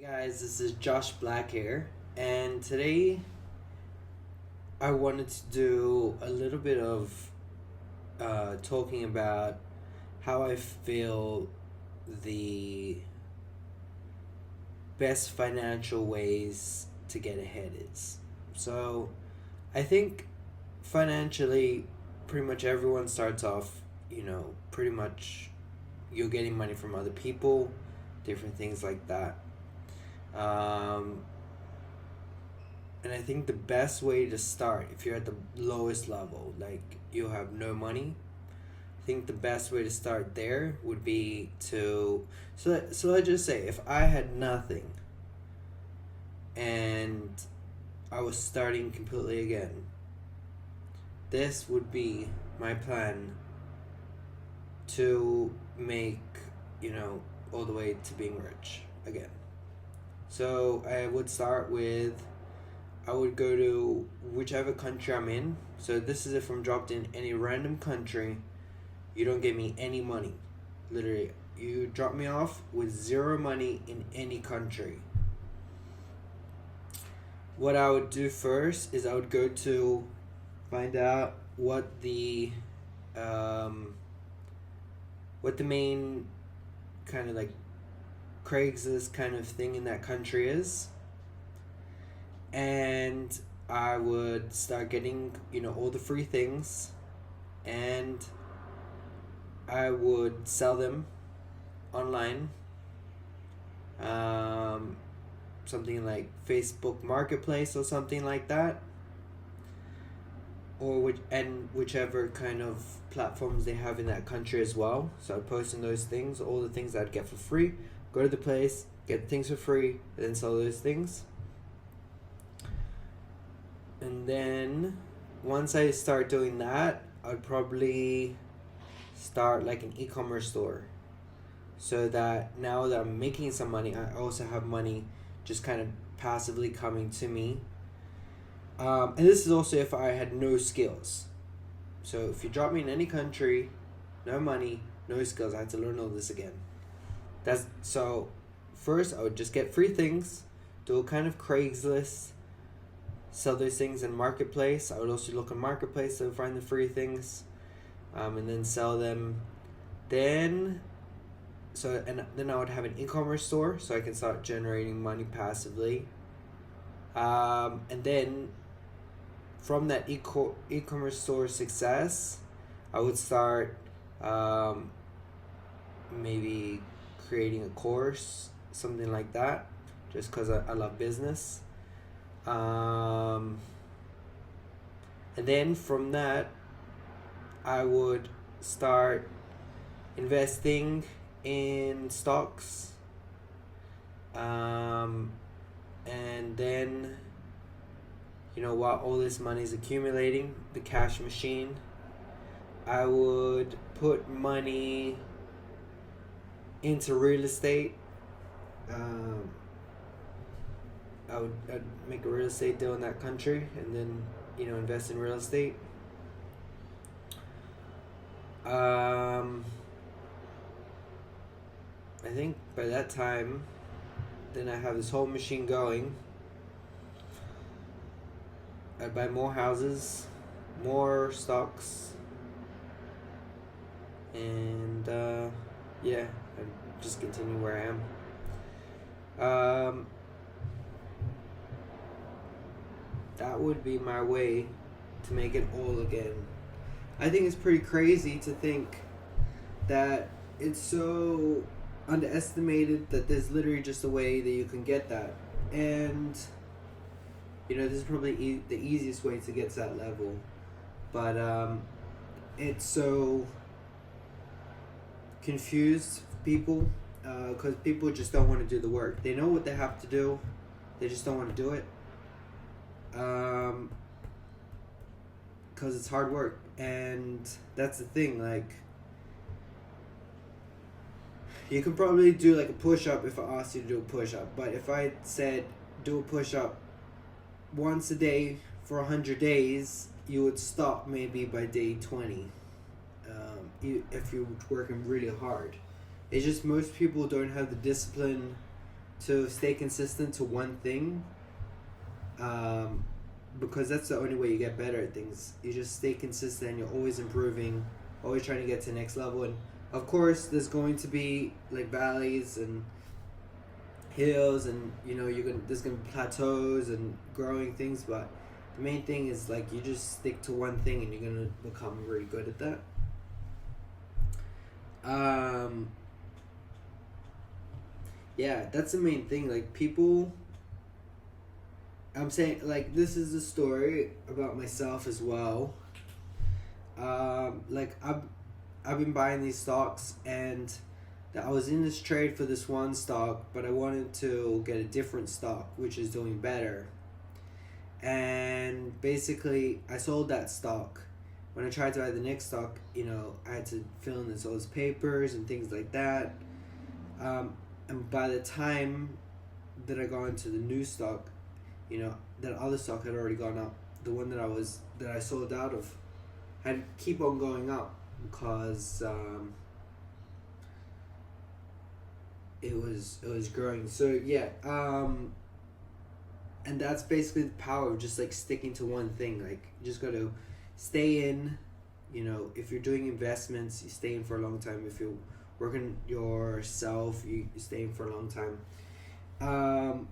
Guys, this is Josh Black here, and today I wanted to do a little bit of talking about how I feel the best financial ways to get ahead is. So, I think financially, pretty much everyone starts off, pretty much you're getting money from other people, different things like that. Um, and I think the best way to start, if you're at the lowest level, like you have no money, I think the best way to start there would be so let's just say if I had nothing and I was starting completely again, this would be my plan to make, all the way to being rich again. So I would go to whichever country I'm in. So this is if I'm dropped in any random country, you don't give me any money. Literally, you drop me off with zero money in any country. What I would do first is I would go to find out what the main kind of like Craigslist kind of thing in that country is. And I would start getting, all the free things, and I would sell them online. Something like Facebook Marketplace or something like that. Whichever kind of platforms they have in that country as well. So I'd post in those things, all the things I'd get for free, go to the place, get things for free, and then sell those things. And then once I start doing that, I'd probably start like an e-commerce store, so that now that I'm making some money, I also have money just kind of passively coming to me. And this is also if I had no skills. So if you drop me in any country, no money, no skills, I had to learn all this again. So first I would just get free things, do a kind of Craigslist, sell those things in Marketplace. I would also look in Marketplace to find the free things, and then sell them. Then I would have an e-commerce store, so I can start generating money passively. And then from that e-commerce store success, I would start maybe creating a course, something like that, just because I love business. And then from that, I would start investing in stocks. And then, while all this money is accumulating, the cash machine, I would put money into real estate. I'd make a real estate deal in that country, and then invest in real estate. I think by that time, then I have this whole machine going. I'd buy more houses, more stocks, and I'd just continue where I am. That would be my way to make it all again. I think it's pretty crazy to think that it's so underestimated that there's literally just a way that you can get that. And, this is probably the easiest way to get to that level. But it's so confused people, because people just don't want to do the work. They know what they have to do, they just don't want to do it. Because it's hard work, and that's the thing. Like, you can probably do like a push-up if I asked you to do a push-up, but if I said do a push-up once a day for 100 days, you would stop maybe by day 20. If you're working really hard, it's just most people don't have the discipline to stay consistent to one thing, um, because that's the only way you get better at things. You just stay consistent and you're always improving, always trying to get to the next level. And of course, there's going to be like valleys and hills, and there's gonna be plateaus and growing things, but the main thing is like you just stick to one thing and you're gonna become really good at that. Um, yeah, that's the main thing. Like people, I'm saying like this is a story about myself as well. Like I've been buying these stocks, and I was in this trade for this one stock, but I wanted to get a different stock which is doing better. And basically, I sold that stock. When I tried to buy the next stock, I had to fill in all those papers and things like that. And by the time that I got into the new stock, that other stock had already gone up. The one that I sold out of had keep on going up because it was growing. So yeah, and that's basically the power of just like sticking to one thing. Like you just got to stay in. If you're doing investments, you stay in for a long time. If you're working yourself, you stay in for a long time.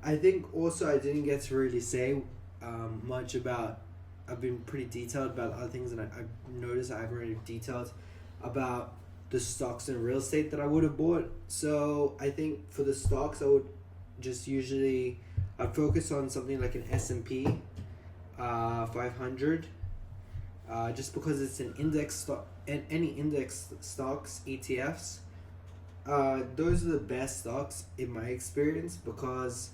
I think also I didn't get to really say much about. I've been pretty detailed about other things, and I noticed I haven't really detailed about the stocks and real estate that I would have bought. So I think for the stocks, I would just usually I'd focus on something like an S&P 500, just because it's an index stock, and any index stocks, ETFs. Those are the best stocks in my experience because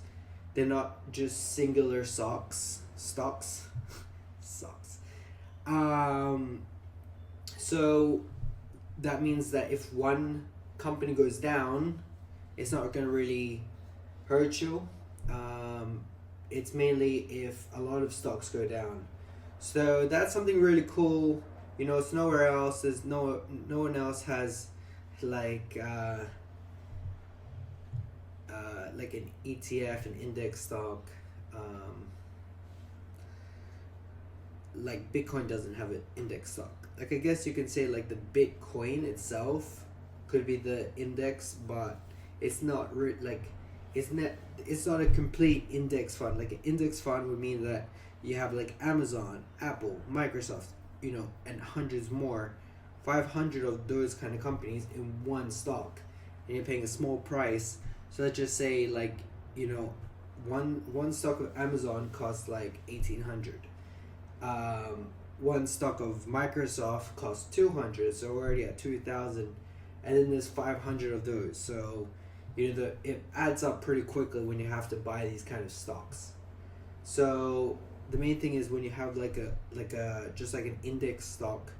they're not just singular stocks. So that means that if one company goes down, it's not going to really hurt you. It's mainly if a lot of stocks go down. So that's something really cool. It's nowhere else. There's no one else has like an ETF, an index stock. Like Bitcoin doesn't have an index stock. Like I guess you can say like the Bitcoin itself could be the index, but it's not it's not a complete index fund. Like an index fund would mean that you have like Amazon, Apple, Microsoft, and hundreds more, 500 of those kind of companies in one stock, and you're paying a small price. So let's just say like one stock of Amazon costs like 1,800. One stock of Microsoft costs 200, so we're already at 2,000, and then there's 500 of those. So it adds up pretty quickly when you have to buy these kind of stocks. So the main thing is when you have like a just like an index stock,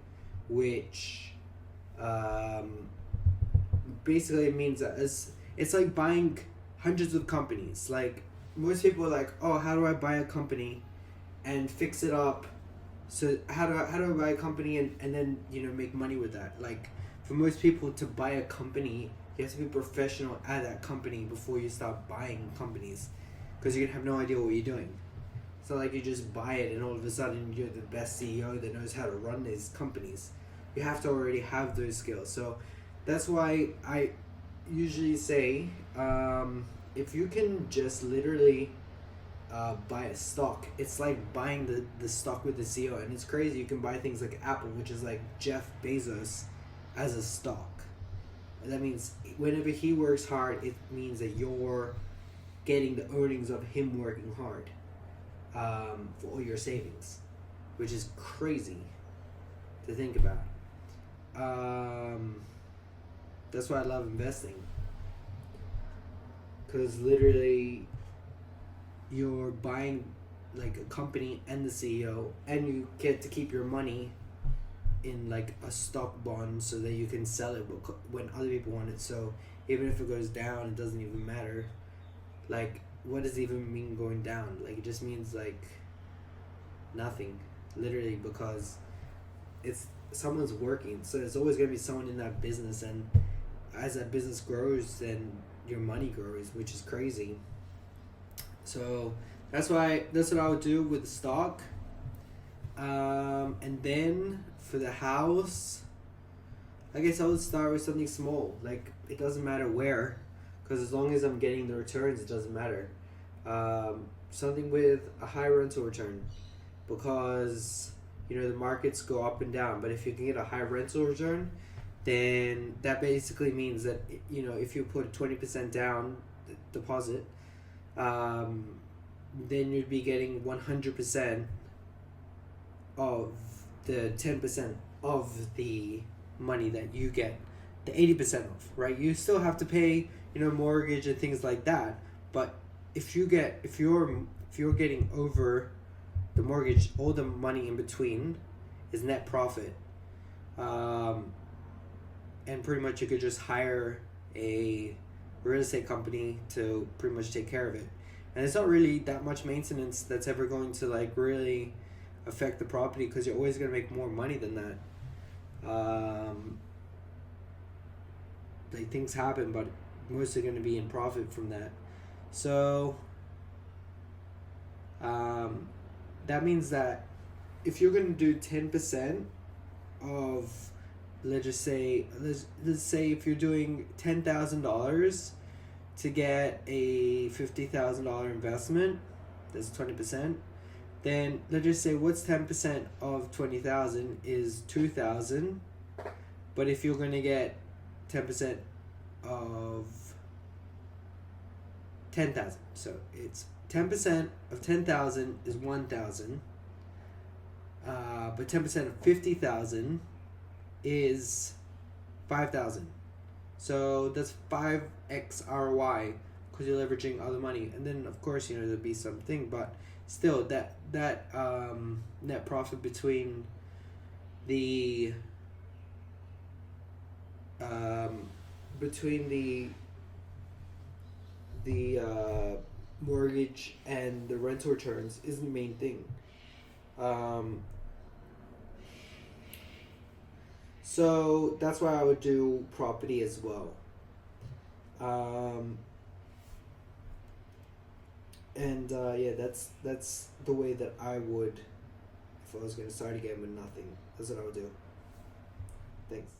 which basically means that it's like buying hundreds of companies. Like most people are like, oh, how do I buy a company and fix it up? So how do I buy a company and then make money with that? Like for most people to buy a company, you have to be professional at that company before you start buying companies, because you have no idea what you're doing. It's not like you just buy it and all of a sudden you're the best CEO that knows how to run these companies. You have to already have those skills. So that's why I usually say if you can just literally buy a stock, it's like buying the stock with the CEO. And it's crazy, you can buy things like Apple, which is like Jeff Bezos, as a stock. And that means whenever he works hard, it means that you're getting the earnings of him working hard, for all your savings, which is crazy to think about. That's why I love investing, because literally you're buying like a company and the CEO, and you get to keep your money in like a stock bond so that you can sell it when other people want it. So even if it goes down, it doesn't even matter. Like what does it even mean going down? Like it just means like nothing, literally, because it's someone's working. So there's always gonna be someone in that business, and as that business grows, then your money grows, which is crazy. So that's what I would do with the stock. And then for the house, I guess I would start with something small. Like, it doesn't matter where, because as long as I'm getting the returns, it doesn't matter. Something with a high rental return, because the markets go up and down. But if you can get a high rental return, then that basically means that if you put 20% down deposit, then you'd be getting 100% of the 10% of the money that you get the 80% of, right? You still have to pay mortgage and things like that, but if you're getting over the mortgage, all the money in between is net profit. And pretty much you could just hire a real estate company to pretty much take care of it, and it's not really that much maintenance that's ever going to like really affect the property, because you're always going to make more money than that. Like, things happen, but mostly going to be in profit from that. So that means that if you're going to do 10% of, let's say if you're doing $10,000 to get a $50,000 investment, that's 20%. Then let's just say, what's 10% of 20,000 is 2,000. But if you're going to get 10% of 10,000, so it's 10% of 10,000 is 1,000. But 10% of 50,000 is 5,000. So that's 5x ROI, because you're leveraging other money. And then of course there'll be something, but still that net profit between the mortgage and the rental returns isn't the main thing. So that's why I would do property as well. And yeah, that's the way that I would, if I was going to start again with nothing. That's what I would do. Thanks.